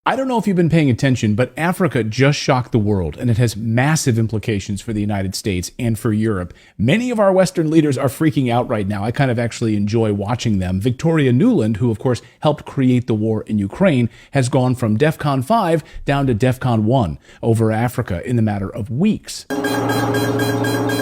I don't know if you've been paying attention, but Africa just shocked the world, and it has massive implications for the United States and for Europe. Many of our Western leaders are freaking out right now. I kind of actually enjoy watching them. Victoria Nuland, who of course helped create the war in Ukraine, has gone from DEFCON 5 down to DEFCON 1 over Africa in the matter of weeks.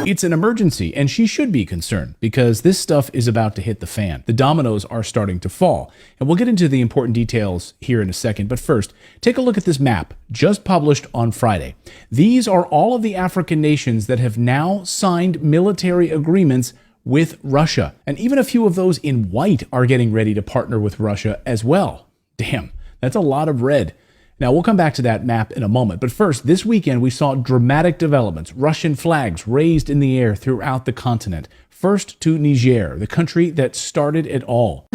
It's an emergency, and she should be concerned because this stuff is about to hit the fan. The dominoes are starting to fall, and we'll get into the important details here in a second. But first, take a look at this map just published on Friday. These are all of the African nations that have now signed military agreements with Russia, and even a few of those in white are getting ready to partner with Russia as well. Damn, that's a lot of red. Now, we'll come back to that map in a moment, but first, this weekend we saw dramatic developments, Russian flags raised in the air throughout the continent. First to Niger, the country that started it all.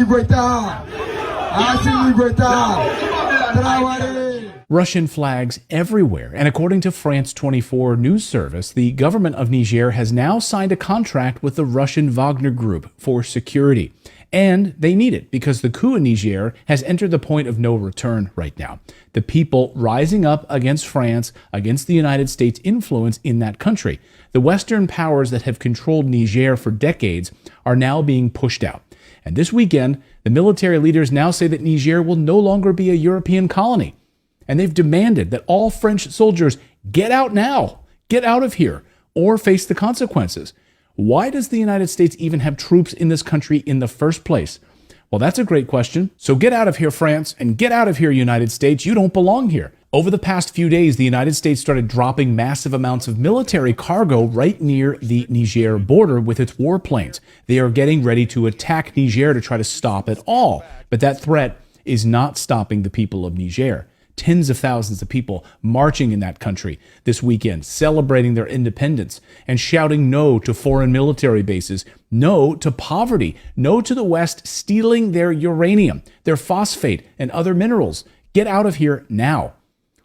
Russian flags everywhere, and according to France 24 news service, the government of Niger has now signed a contract with the Russian Wagner Group for security. And they need it because the coup in Niger has entered the point of no return right now. The people rising up against France, against the United States' influence in that country. The Western powers that have controlled Niger for decades are now being pushed out. And this weekend, the military leaders now say that Niger will no longer be a European colony. And they've demanded that all French soldiers get out now, get out of here, or face the consequences. Why does the United States even have troops in this country in the first place? Well, that's a great question. So get out of here, France, and get out of here, United States. You don't belong here. Over the past few days, the United States started dropping massive amounts of military cargo right near the Niger border with its warplanes. They are getting ready to attack Niger to try to stop it all. But that threat is not stopping the people of Niger. Tens of thousands of people marching in that country this weekend, celebrating their independence and shouting no to foreign military bases, no to poverty, no to the West stealing their uranium, their phosphate, and other minerals. Get out of here now.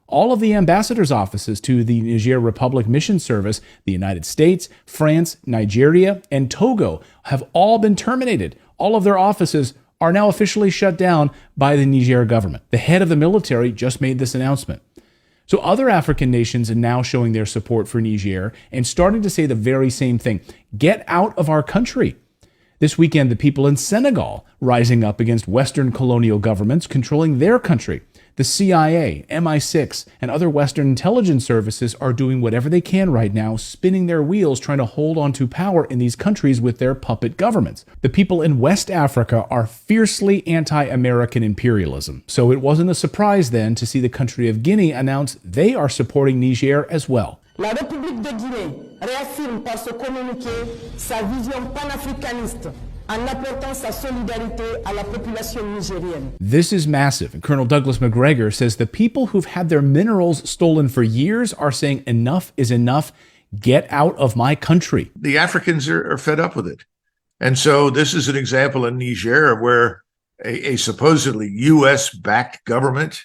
All of the ambassadors' offices to the Niger Republic Mission Service, the United States, France, Nigeria, and Togo have all been terminated. All of their offices are now officially shut down by the Niger government. The head of the military just made this announcement. So other African nations are now showing their support for Niger and starting to say the very same thing. Get out of our country. This weekend, the people in Senegal rising up against Western colonial governments controlling their country. The CIA, MI6, and other Western intelligence services are doing whatever they can right now, spinning their wheels, trying to hold on to power in these countries with their puppet governments. The people in West Africa are fiercely anti-American imperialism, so it wasn't a surprise then to see the country of Guinea announce they are supporting Niger as well. La République de Guinée réaffirme par ce communiqué sa vision panafricaniste en apportant sa solidarité à la population nigérienne. This is massive, and Colonel Douglas McGregor says the people who've had their minerals stolen for years are saying enough is enough. Get out of my country. The Africans are fed up with it. And so this is an example in Niger where a supposedly U.S.-backed government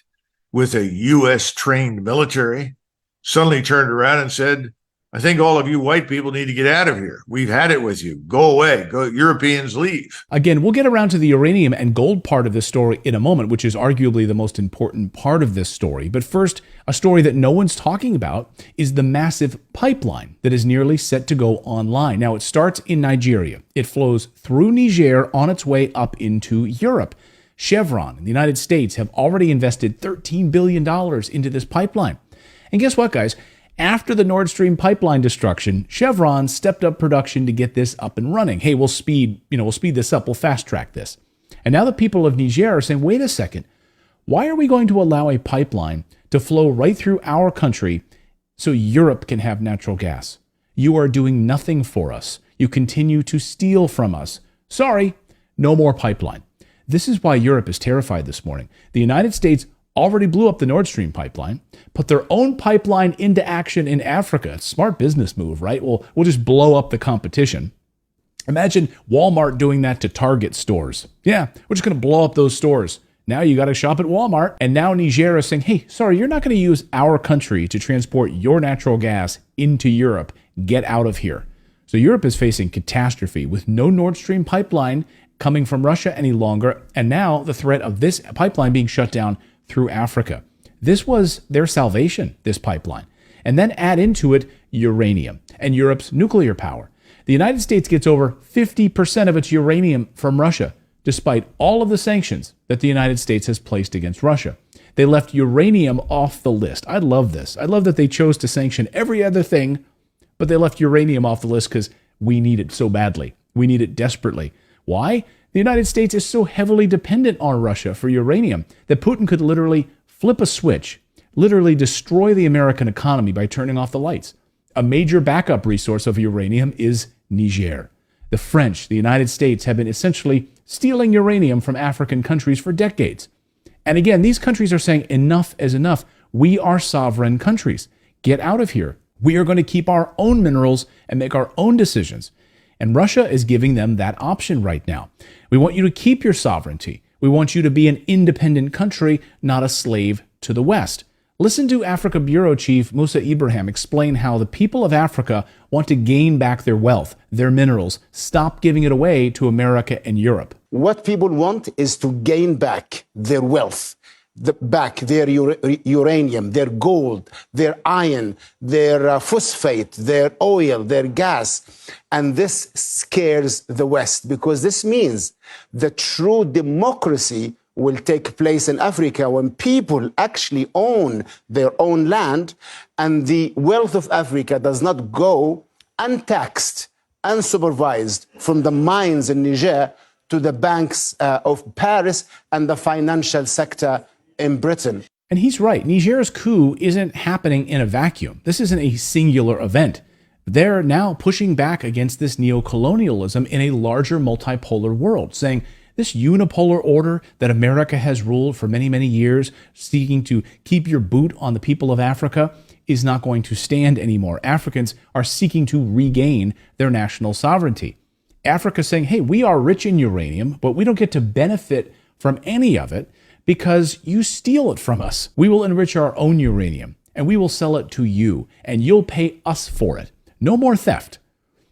with a U.S.-trained military suddenly turned around and said, I think all of you white people need to get out of here. We've had it with you. Go away. Go, Europeans, leave. Again, we'll get around to the uranium and gold part of this story in a moment, which is arguably the most important part of this story. But first, a story that no one's talking about is the massive pipeline that is nearly set to go online. Now, it starts in Nigeria. It flows through Niger on its way up into Europe. Chevron and the United States have already invested $13 billion into this pipeline. And guess what, guys? After the Nord Stream pipeline destruction, Chevron stepped up production to get this up and running. Hey, we'll speed this up. We'll fast track this. And now the people of Niger are saying, wait a second. Why are we going to allow a pipeline to flow right through our country so Europe can have natural gas? You are doing nothing for us. You continue to steal from us. Sorry, no more pipeline. This is why Europe is terrified this morning. The United States already blew up the Nord Stream pipeline, put their own pipeline into action in Africa. Smart business move, right? We'll just blow up the competition. Imagine Walmart doing that to Target stores. Yeah, we're just going to blow up those stores. Now you got to shop at Walmart. And now Niger is saying, hey, sorry, you're not going to use our country to transport your natural gas into Europe. Get out of here. So Europe is facing catastrophe with no Nord Stream pipeline coming from Russia any longer. And now the threat of this pipeline being shut down through Africa. This was their salvation, this pipeline. And then add into it uranium and Europe's nuclear power. The United States gets over 50% of its uranium from Russia, despite all of the sanctions that the United States has placed against Russia. They left uranium off the list. I love this. I love that they chose to sanction every other thing, but they left uranium off the list because we need it so badly. We need it desperately. Why? The United States is so heavily dependent on Russia for uranium that Putin could literally flip a switch, literally destroy the American economy by turning off the lights. A major backup resource of uranium is Niger. The French, the United States, have been essentially stealing uranium from African countries for decades. And again, these countries are saying enough is enough. We are sovereign countries. Get out of here. We are going to keep our own minerals and make our own decisions. And Russia is giving them that option right now. We want you to keep your sovereignty. We want you to be an independent country, not a slave to the West. Listen to Africa Bureau Chief Musa Ibrahim explain how the people of Africa want to gain back their wealth, their minerals, stop giving it away to America and Europe. What people want is to gain back their wealth, back their uranium, their gold, their iron, their phosphate, their oil, their gas. And this scares the West because this means the true democracy will take place in Africa when people actually own their own land and the wealth of Africa does not go untaxed, unsupervised from the mines in Niger to the banks of Paris and the financial sector in Britain. And he's right. Niger's coup isn't happening in a vacuum. This isn't a singular event. They're now pushing back against this neocolonialism in a larger multipolar world, saying this unipolar order that America has ruled for many, many years, seeking to keep your boot on the people of Africa, is not going to stand anymore. Africans are seeking to regain their national sovereignty. Africa saying, hey, we are rich in uranium, but we don't get to benefit from any of it because you steal it from us. We will enrich our own uranium and we will sell it to you and you'll pay us for it. No more theft.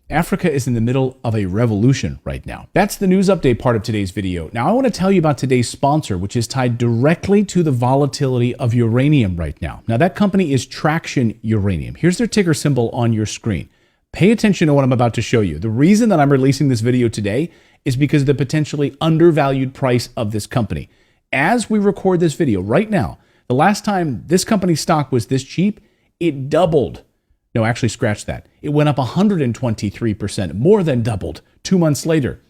Africa is in the middle of a revolution right now. That's the news update part of today's video. Now I want to tell you about today's sponsor, which is tied directly to the volatility of uranium right now. Now that company is Traction Uranium. Here's their ticker symbol on your screen. Pay attention to what I'm about to show you. The reason that I'm releasing this video today is because of the potentially undervalued price of this company. As we record this video right now, the last time this company's stock was this cheap, it doubled. No, actually scratch that. It went up 123%, more than doubled 2 months later.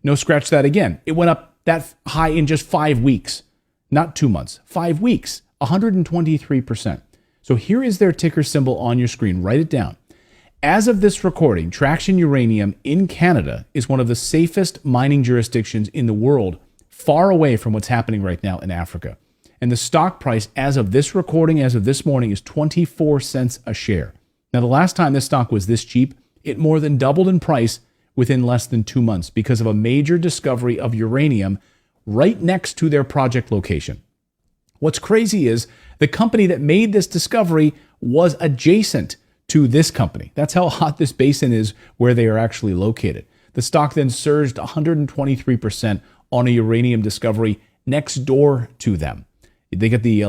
No, scratch that again. It went up that high in just 5 weeks, not 2 months, 5 weeks, 123%. So here is their ticker symbol on your screen. Write it down. As of this recording, Traction Uranium in Canada is one of the safest mining jurisdictions in the world, far away from what's happening right now in Africa. And the stock price as of this recording, as of this morning, is 24 cents a share. Now, the last time this stock was this cheap, it more than doubled in price within less than 2 months because of a major discovery of uranium right next to their project location. What's crazy is the company that made this discovery was adjacent to this company. That's how hot this basin is where they are actually located. The stock then surged 123% on a uranium discovery next door to them. They get the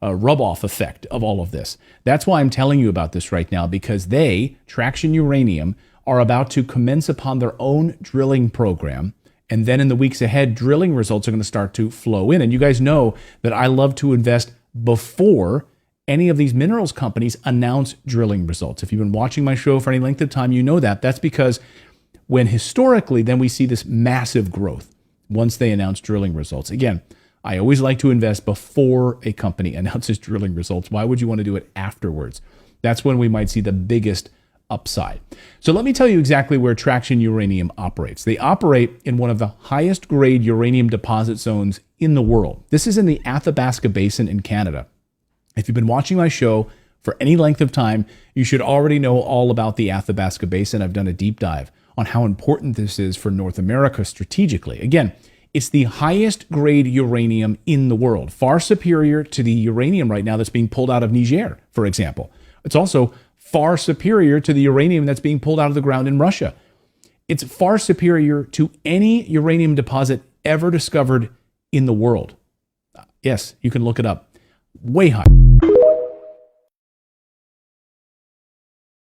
rub-off effect of all of this. That's why I'm telling you about this right now, because they, Traction Uranium, are about to commence upon their own drilling program. And then in the weeks ahead, drilling results are going to start to flow in. And you guys know that I love to invest before any of these minerals companies announce drilling results. If you've been watching my show for any length of time, you know that. That's because when historically, then we see this massive growth once they announce drilling results. Again, I always like to invest before a company announces drilling results. Why would you want to do it afterwards? That's when we might see the biggest upside. So let me tell you exactly where Traction Uranium operates. They operate in one of the highest grade uranium deposit zones in the world. This is in the Athabasca Basin in Canada. If you've been watching my show for any length of time, you should already know all about the Athabasca Basin. I've done a deep dive on how important this is for North America strategically. Again, it's the highest grade uranium in the world, far superior to the uranium right now that's being pulled out of Niger, for example. It's also far superior to the uranium that's being pulled out of the ground in Russia. It's far superior to any uranium deposit ever discovered in the world. Yes, you can look it up. way higher.